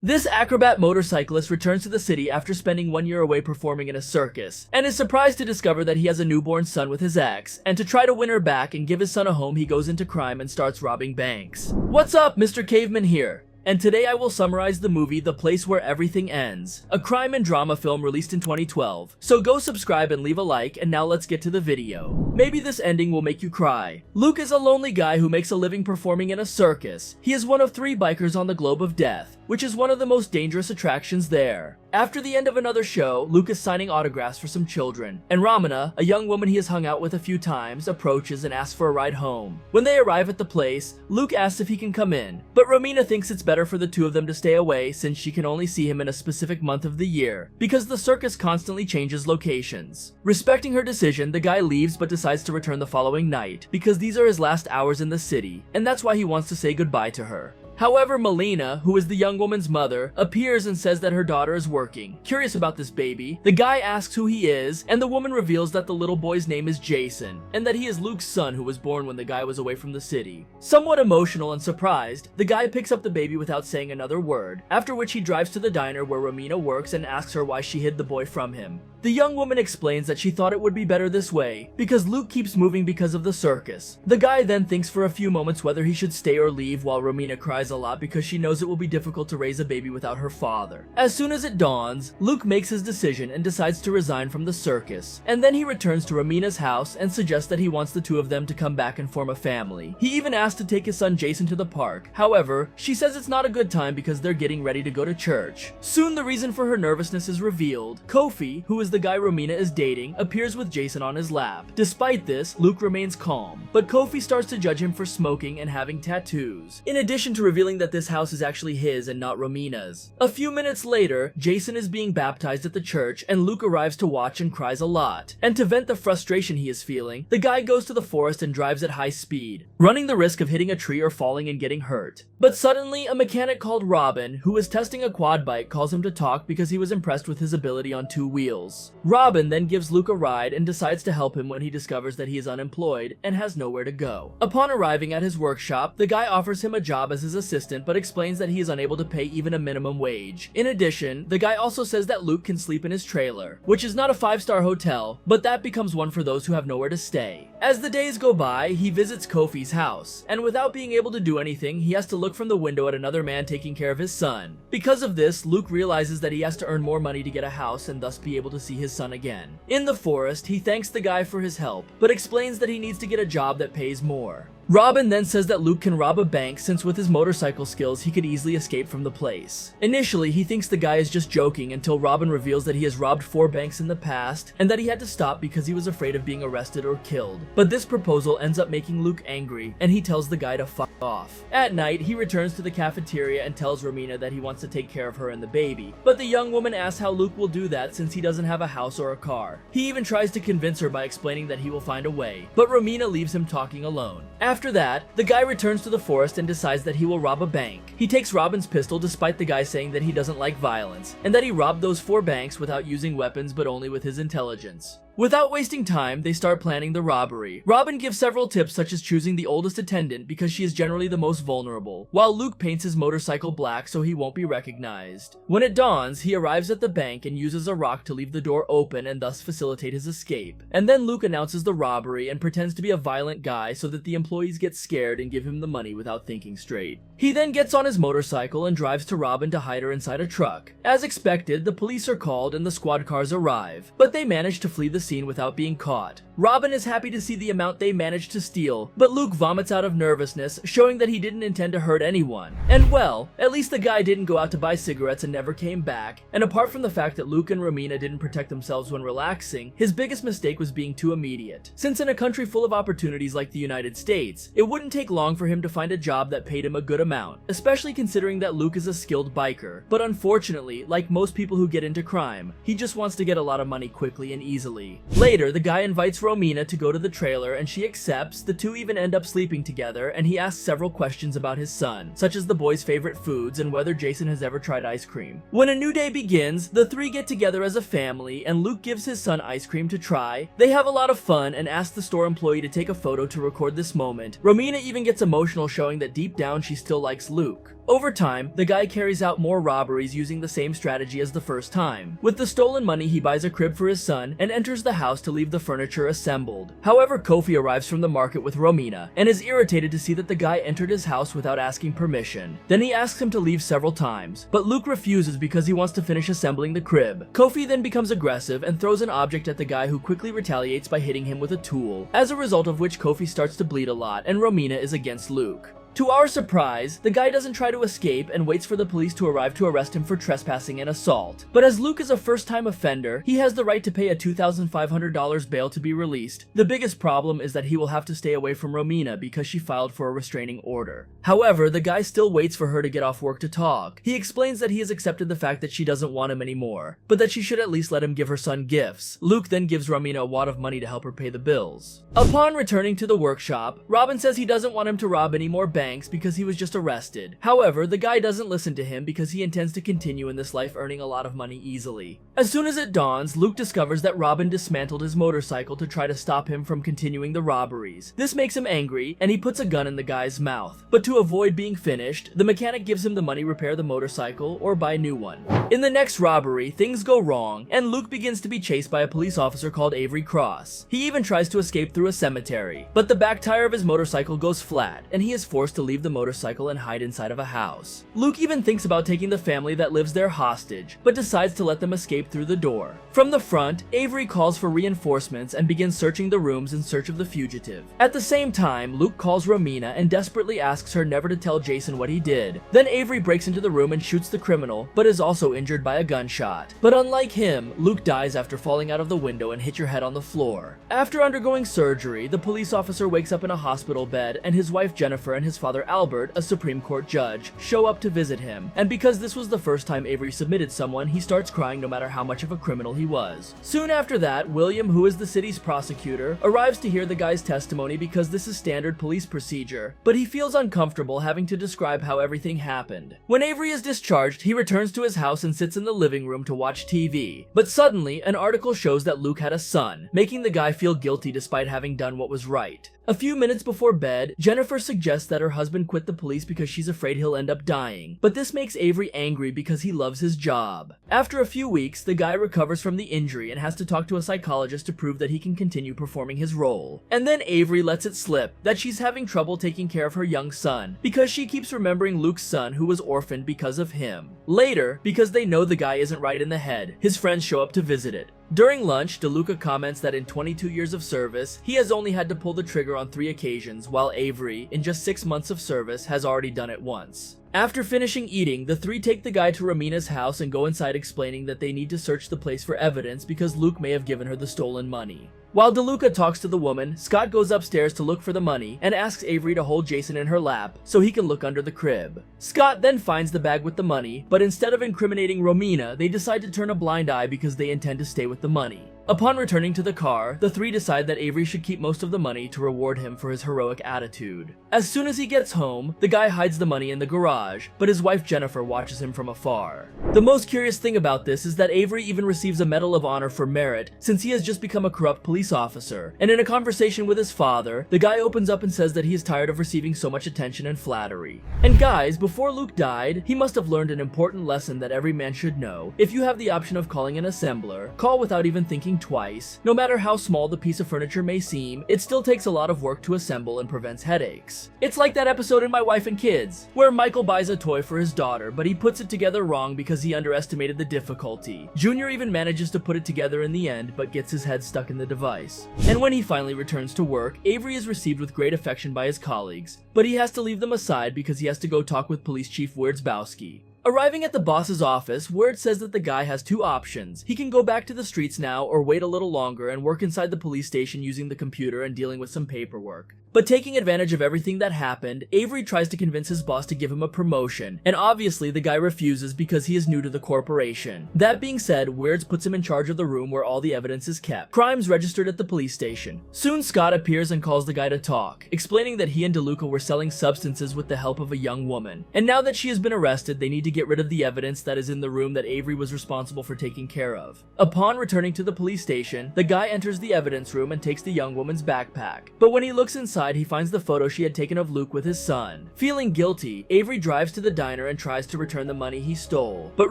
This acrobat motorcyclist returns to the city after spending 1 year away performing in a circus, and is surprised to discover that he has a newborn son with his ex, and to try to win her back and give his son a home, he goes into crime and starts robbing banks. What's up, Mr. Caveman here? And today I will summarize the movie The Place Where Everything Ends, a crime and drama film released in 2012. So go subscribe and leave a like, and now let's get to the video. Maybe this ending will make you cry. Luke is a lonely guy who makes a living performing in a circus. He is one of 3 bikers on the Globe of Death, which is one of the most dangerous attractions there. After the end of another show, Luke is signing autographs for some children, and Ramona, a young woman he has hung out with a few times, approaches and asks for a ride home. When they arrive at the place, Luke asks if he can come in, but Romina thinks it's better for the two of them to stay away since she can only see him in a specific month of the year, because the circus constantly changes locations. Respecting her decision, the guy leaves but decides to return the following night, because these are his last hours in the city, and that's why he wants to say goodbye to her. However, Melina, who is the young woman's mother, appears and says that her daughter is working. Curious about this baby, the guy asks who he is, and the woman reveals that the little boy's name is Jason, and that he is Luke's son who was born when the guy was away from the city. Somewhat emotional and surprised, the guy picks up the baby without saying another word, after which he drives to the diner where Romina works and asks her why she hid the boy from him. The young woman explains that she thought it would be better this way, because Luke keeps moving because of the circus. The guy then thinks for a few moments whether he should stay or leave, while Romina cries a lot because she knows it will be difficult to raise a baby without her father. As soon as it dawns, Luke makes his decision and decides to resign from the circus, and then he returns to Romina's house and suggests that he wants the two of them to come back and form a family. He even asks to take his son Jason to the park. However, she says it's not a good time because they're getting ready to go to church. Soon the reason for her nervousness is revealed. Kofi, who is the guy Romina is dating, appears with Jason on his lap. Despite this, Luke remains calm, but Kofi starts to judge him for smoking and having tattoos, in addition to revealing that this house is actually his and not Romina's. A few minutes later, Jason is being baptized at the church, and Luke arrives to watch and cries a lot. And to vent the frustration he is feeling, the guy goes to the forest and drives at high speed, running the risk of hitting a tree or falling and getting hurt. But suddenly, a mechanic called Robin, who is testing a quad bike, calls him to talk because he was impressed with his ability on 2 wheels. Robin then gives Luke a ride and decides to help him when he discovers that he is unemployed and has nowhere to go. Upon arriving at his workshop, the guy offers him a job as his assistant but explains that he is unable to pay even a minimum wage. In addition, the guy also says that Luke can sleep in his trailer, which is not a 5-star hotel, but that becomes one for those who have nowhere to stay. As the days go by, he visits Kofi's house, and without being able to do anything, he has to look from the window at another man taking care of his son. Because of this, Luke realizes that he has to earn more money to get a house and thus be able to see his son again. In the forest, he thanks the guy for his help, but explains that he needs to get a job that pays more. Robin then says that Luke can rob a bank since with his motorcycle skills he could easily escape from the place. Initially, he thinks the guy is just joking until Robin reveals that he has robbed 4 banks in the past and that he had to stop because he was afraid of being arrested or killed. But this proposal ends up making Luke angry, and he tells the guy to fuck off. At night, he returns to the cafeteria and tells Romina that he wants to take care of her and the baby, but the young woman asks how Luke will do that since he doesn't have a house or a car. He even tries to convince her by explaining that he will find a way, but Romina leaves him talking alone. After that, the guy returns to the forest and decides that he will rob a bank. He takes Robin's pistol despite the guy saying that he doesn't like violence, and that he robbed those 4 banks without using weapons but only with his intelligence. Without wasting time, they start planning the robbery. Robin gives several tips such as choosing the oldest attendant because she is generally the most vulnerable, while Luke paints his motorcycle black so he won't be recognized. When it dawns, he arrives at the bank and uses a rock to leave the door open and thus facilitate his escape. And then Luke announces the robbery and pretends to be a violent guy so that the employees get scared and give him the money without thinking straight. He then gets on his motorcycle and drives to Robin to hide her inside a truck. As expected, the police are called and the squad cars arrive, but they manage to flee the scene without being caught. Robin is happy to see the amount they managed to steal, but Luke vomits out of nervousness, showing that he didn't intend to hurt anyone. And well, at least the guy didn't go out to buy cigarettes and never came back, and apart from the fact that Luke and Romina didn't protect themselves when relaxing, his biggest mistake was being too immediate. Since in a country full of opportunities like the United States, it wouldn't take long for him to find a job that paid him a good amount, especially considering that Luke is a skilled biker. But unfortunately, like most people who get into crime, he just wants to get a lot of money quickly and easily. Later, the guy invites Romina to go to the trailer and she accepts. The two even end up sleeping together, and he asks several questions about his son, such as the boy's favorite foods and whether Jason has ever tried ice cream. When a new day begins, the 3 get together as a family and Luke gives his son ice cream to try. They have a lot of fun and ask the store employee to take a photo to record this moment. Romina even gets emotional, showing that deep down she still likes Luke. Over time, the guy carries out more robberies using the same strategy as the first time. With the stolen money, he buys a crib for his son and enters the house to leave the furniture assembled. However, Kofi arrives from the market with Romina and is irritated to see that the guy entered his house without asking permission. Then he asks him to leave several times, but Luke refuses because he wants to finish assembling the crib. Kofi then becomes aggressive and throws an object at the guy, who quickly retaliates by hitting him with a tool, as a result of which Kofi starts to bleed a lot and Romina is against Luke. To our surprise, the guy doesn't try to escape and waits for the police to arrive to arrest him for trespassing and assault. But as Luke is a first-time offender, he has the right to pay a $2,500 bail to be released. The biggest problem is that he will have to stay away from Romina because she filed for a restraining order. However, the guy still waits for her to get off work to talk. He explains that he has accepted the fact that she doesn't want him anymore, but that she should at least let him give her son gifts. Luke then gives Romina a wad of money to help her pay the bills. Upon returning to the workshop, Robin says he doesn't want him to rob any more banks because he was just arrested. However, the guy doesn't listen to him because he intends to continue in this life earning a lot of money easily. As soon as it dawns, Luke discovers that Robin dismantled his motorcycle to try to stop him from continuing the robberies. This makes him angry and he puts a gun in the guy's mouth. But to avoid being finished, the mechanic gives him the money to repair the motorcycle or buy a new one. In the next robbery, things go wrong and Luke begins to be chased by a police officer called Avery Cross. He even tries to escape through a cemetery, but the back tire of his motorcycle goes flat and he is forced to leave the motorcycle and hide inside of a house. Luke even thinks about taking the family that lives there hostage, but decides to let them escape through the door. From the front, Avery calls for reinforcements and begins searching the rooms in search of the fugitive. At the same time, Luke calls Romina and desperately asks her never to tell Jason what he did. Then Avery breaks into the room and shoots the criminal, but is also injured by a gunshot. But unlike him, Luke dies after falling out of the window and hit your head on the floor. After undergoing surgery, the police officer wakes up in a hospital bed and his wife Jennifer and his father Albert, a Supreme Court judge, show up to visit him, and because this was the first time Avery submitted someone, he starts crying no matter how much of a criminal he was. Soon after that, William, who is the city's prosecutor, arrives to hear the guy's testimony because this is standard police procedure, but he feels uncomfortable having to describe how everything happened. When Avery is discharged, he returns to his house and sits in the living room to watch TV. But suddenly, an article shows that Luke had a son, making the guy feel guilty despite having done what was right. A few minutes before bed, Jennifer suggests that her husband quit the police because she's afraid he'll end up dying, but this makes Avery angry because he loves his job. After a few weeks, the guy recovers from the injury and has to talk to a psychologist to prove that he can continue performing his role. And then Avery lets it slip that she's having trouble taking care of her young son because she keeps remembering Luke's son who was orphaned because of him. Later, because they know the guy isn't right in the head, his friends show up to visit it. During lunch, DeLuca comments that in 22 years of service, he has only had to pull the trigger on 3 occasions, while Avery, in just 6 months of service, has already done it once. After finishing eating, the three take the guy to Romina's house and go inside explaining that they need to search the place for evidence because Luke may have given her the stolen money. While DeLuca talks to the woman, Scott goes upstairs to look for the money and asks Avery to hold Jason in her lap so he can look under the crib. Scott then finds the bag with the money, but instead of incriminating Romina, they decide to turn a blind eye because they intend to stay with the money. Upon returning to the car, the three decide that Avery should keep most of the money to reward him for his heroic attitude. As soon as he gets home, the guy hides the money in the garage, but his wife Jennifer watches him from afar. The most curious thing about this is that Avery even receives a Medal of Honor for merit since he has just become a corrupt police officer, and in a conversation with his father, the guy opens up and says that he is tired of receiving so much attention and flattery. And guys, before Luke died, he must have learned an important lesson that every man should know. If you have the option of calling an assembler, call without even thinking twice. No matter how small the piece of furniture may seem, it still takes a lot of work to assemble and prevents headaches. It's like that episode in My Wife and Kids, where Michael buys a toy for his daughter, but he puts it together wrong because he underestimated the difficulty. Junior even manages to put it together in the end, but gets his head stuck in the device. And when he finally returns to work, Avery is received with great affection by his colleagues, but he has to leave them aside because he has to go talk with Police Chief Wierdzbowski. Arriving at the boss's office, Wirt says that the guy has two options. He can go back to the streets now or wait a little longer and work inside the police station using the computer and dealing with some paperwork. But taking advantage of everything that happened, Avery tries to convince his boss to give him a promotion, and obviously the guy refuses because he is new to the corporation. That being said, Weirds puts him in charge of the room where all the evidence is kept. Crimes registered at the police station. Soon Scott appears and calls the guy to talk, explaining that he and DeLuca were selling substances with the help of a young woman, and now that she has been arrested, they need to get rid of the evidence that is in the room that Avery was responsible for taking care of. Upon returning to the police station, the guy enters the evidence room and takes the young woman's backpack. But when he looks inside, he finds the photo she had taken of Luke with his son. Feeling guilty, Avery drives to the diner and tries to return the money he stole. But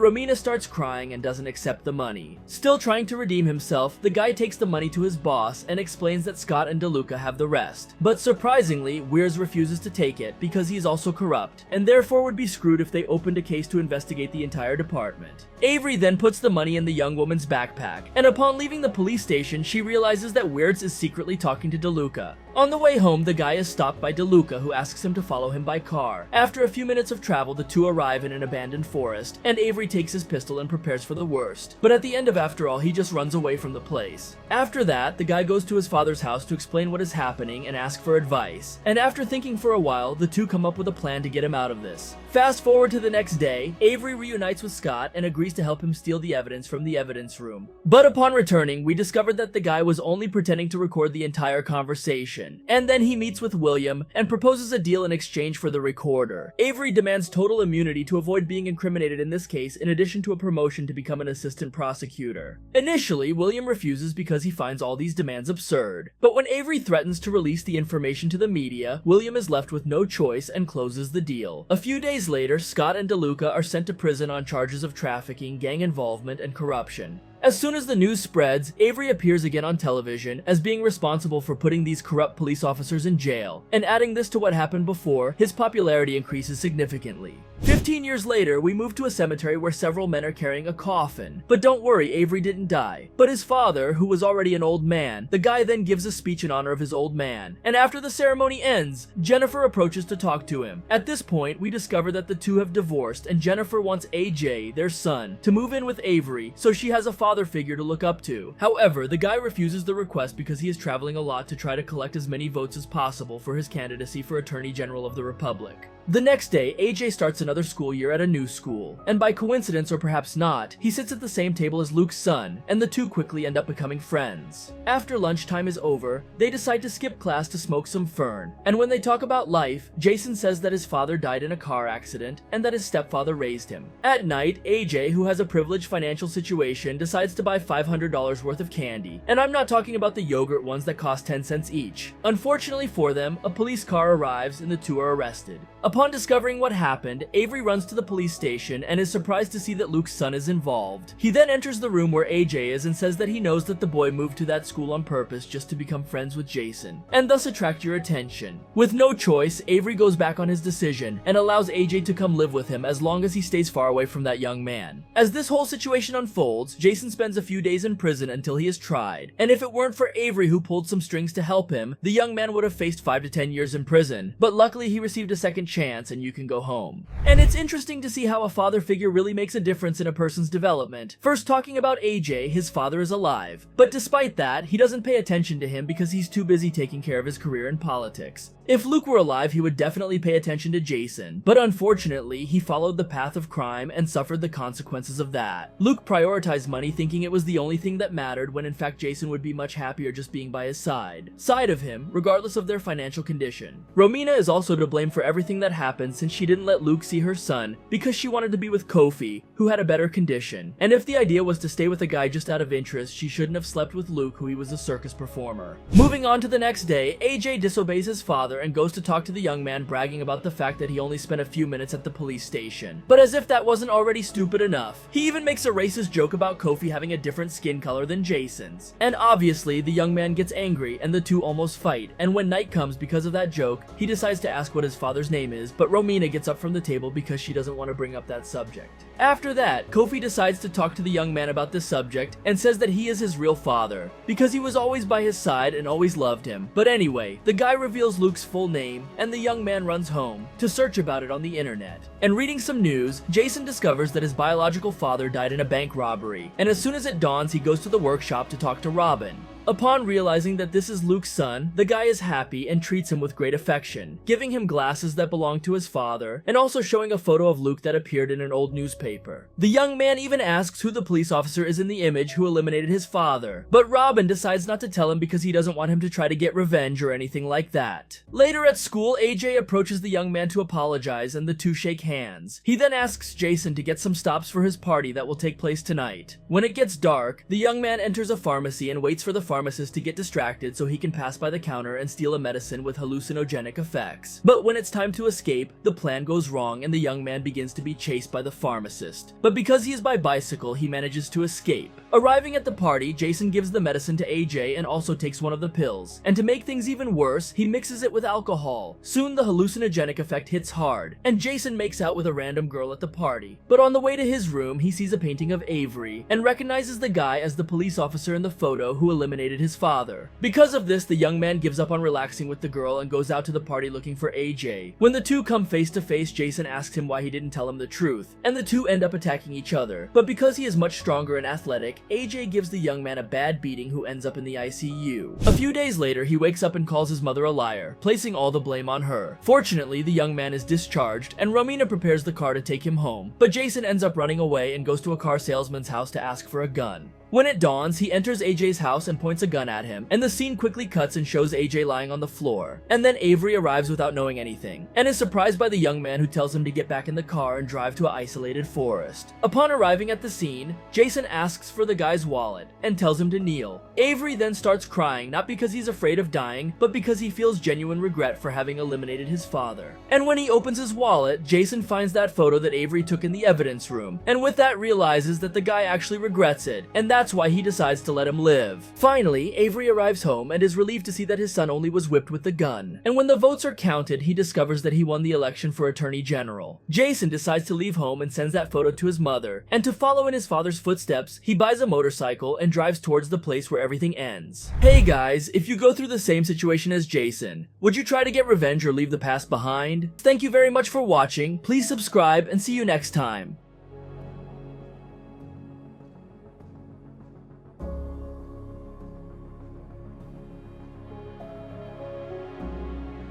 Romina starts crying and doesn't accept the money. Still trying to redeem himself, the guy takes the money to his boss and explains that Scott and DeLuca have the rest. But surprisingly, Weirs refuses to take it because he's also corrupt, and therefore would be screwed if they opened a case to investigate the entire department. Avery then puts the money in the young woman's backpack, and upon leaving the police station, she realizes that Weirs is secretly talking to DeLuca. On the way home, the guy is stopped by DeLuca, who asks him to follow him by car. After a few minutes of travel, the two arrive in an abandoned forest, and Avery takes his pistol and prepares for the worst. But at the end of After All, he just runs away from the place. After that, the guy goes to his father's house to explain what is happening and ask for advice. And after thinking for a while, the two come up with a plan to get him out of this. Fast forward to the next day, Avery reunites with Scott and agrees to help him steal the evidence from the evidence room. But upon returning, we discovered that the guy was only pretending to record the entire conversation. And then he meets with William and proposes a deal in exchange for the recorder. Avery demands total immunity to avoid being incriminated in this case, in addition to a promotion to become an assistant prosecutor. Initially, William refuses because he finds all these demands absurd. But when Avery threatens to release the information to the media, William is left with no choice and closes the deal. A few days later, Scott and DeLuca are sent to prison on charges of trafficking, gang involvement, and corruption. As soon as the news spreads, Avery appears again on television as being responsible for putting these corrupt police officers in jail, and adding this to what happened before, his popularity increases significantly. 15 years later, we move to a cemetery where several men are carrying a coffin. But don't worry, Avery didn't die. But his father, who was already an old man, the guy then gives a speech in honor of his old man. And after the ceremony ends, Jennifer approaches to talk to him. At this point, we discover that the two have divorced, and Jennifer wants AJ, their son, to move in with Avery so she has a father figure to look up to. However, the guy refuses the request because he is traveling a lot to try to collect as many votes as possible for his candidacy for Attorney General of the Republic. The next day, AJ starts another school year at a new school, and by coincidence or perhaps not, he sits at the same table as Luke's son, and the two quickly end up becoming friends. After lunchtime is over, they decide to skip class to smoke some fern, and when they talk about life, Jason says that his father died in a car accident, and that his stepfather raised him. At night, AJ, who has a privileged financial situation, decides to buy $500 worth of candy, and I'm not talking about the yogurt ones that cost 10 cents each. Unfortunately for them, a police car arrives and the two are arrested. Upon discovering what happened, Avery runs to the police station and is surprised to see that Luke's son is involved. He then enters the room where AJ is and says that he knows that the boy moved to that school on purpose just to become friends with Jason, and thus attract your attention. With no choice, Avery goes back on his decision and allows AJ to come live with him as long as he stays far away from that young man. As this whole situation unfolds, Jason spends a few days in prison until he is tried, and if it weren't for Avery who pulled some strings to help him, the young man would have faced 5 to 10 years in prison, but luckily he received a second chance and you can go home. And it's interesting to see how a father figure really makes a difference in a person's development. First, talking about AJ, his father is alive, but despite that, he doesn't pay attention to him because he's too busy taking care of his career in politics. If Luke were alive, he would definitely pay attention to Jason, but unfortunately, he followed the path of crime and suffered the consequences of that. Luke prioritized money, thinking it was the only thing that mattered, when in fact Jason would be much happier just being by his side of him, regardless of their financial condition. Romina is also to blame for everything that happened, since she didn't let Luke see her son because she wanted to be with Kofi, who had a better condition. And if the idea was to stay with a guy just out of interest, she shouldn't have slept with Luke, who he was a circus performer. Moving on to the next day, AJ disobeys his father and goes to talk to the young man, bragging about the fact that he only spent a few minutes at the police station. But as if that wasn't already stupid enough, he even makes a racist joke about Kofi having a different skin color than Jason's. And obviously, the young man gets angry and the two almost fight, and when night comes because of that joke, he decides to ask what his father's name is, but Romina gets up from the table because she doesn't want to bring up that subject. After that, Kofi decides to talk to the young man about this subject and says that he is his real father, because he was always by his side and always loved him. But anyway, the guy reveals Luke's full name, and the young man runs home to search about it on the internet. And reading some news, Jason discovers that his biological father died in a bank robbery, and as soon as it dawns, he goes to the workshop to talk to Robin. Upon realizing that this is Luke's son, the guy is happy and treats him with great affection, giving him glasses that belong to his father, and also showing a photo of Luke that appeared in an old newspaper. The young man even asks who the police officer is in the image who eliminated his father, but Robin decides not to tell him because he doesn't want him to try to get revenge or anything like that. Later at school, AJ approaches the young man to apologize and the two shake hands. He then asks Jason to get some stops for his party that will take place tonight. When it gets dark, the young man enters a pharmacy and waits for the pharmacist to get distracted so he can pass by the counter and steal a medicine with hallucinogenic effects. But when it's time to escape, the plan goes wrong and the young man begins to be chased by the pharmacist. But because he is by bicycle, he manages to escape. Arriving at the party, Jason gives the medicine to AJ and also takes one of the pills. And to make things even worse, he mixes it with alcohol. Soon the hallucinogenic effect hits hard, and Jason makes out with a random girl at the party. But on the way to his room, he sees a painting of Avery and recognizes the guy as the police officer in the photo who eliminated his father. Because of this, the young man gives up on relaxing with the girl and goes out to the party looking for AJ. When the two come face to face, Jason asks him why he didn't tell him the truth, and the two end up attacking each other. But because he is much stronger and athletic, AJ gives the young man a bad beating who ends up in the ICU. A few days later, he wakes up and calls his mother a liar, placing all the blame on her. Fortunately, the young man is discharged, and Romina prepares the car to take him home, but Jason ends up running away and goes to a car salesman's house to ask for a gun. When it dawns, he enters AJ's house and points a gun at him, and the scene quickly cuts and shows AJ lying on the floor. And then Avery arrives without knowing anything, and is surprised by the young man who tells him to get back in the car and drive to an isolated forest. Upon arriving at the scene, Jason asks for the guy's wallet, and tells him to kneel. Avery then starts crying, not because he's afraid of dying, but because he feels genuine regret for having eliminated his father. And when he opens his wallet, Jason finds that photo that Avery took in the evidence room, and with that realizes that the guy actually regrets it, and that's why he decides to let him live. Finally, Avery arrives home and is relieved to see that his son only was whipped with the gun. And when the votes are counted, he discovers that he won the election for Attorney General. Jason decides to leave home and sends that photo to his mother, and to follow in his father's footsteps, he buys a motorcycle and drives towards the place where everything ends. Hey guys, if you go through the same situation as Jason, would you try to get revenge or leave the past behind? Thank you very much for watching, please subscribe and see you next time.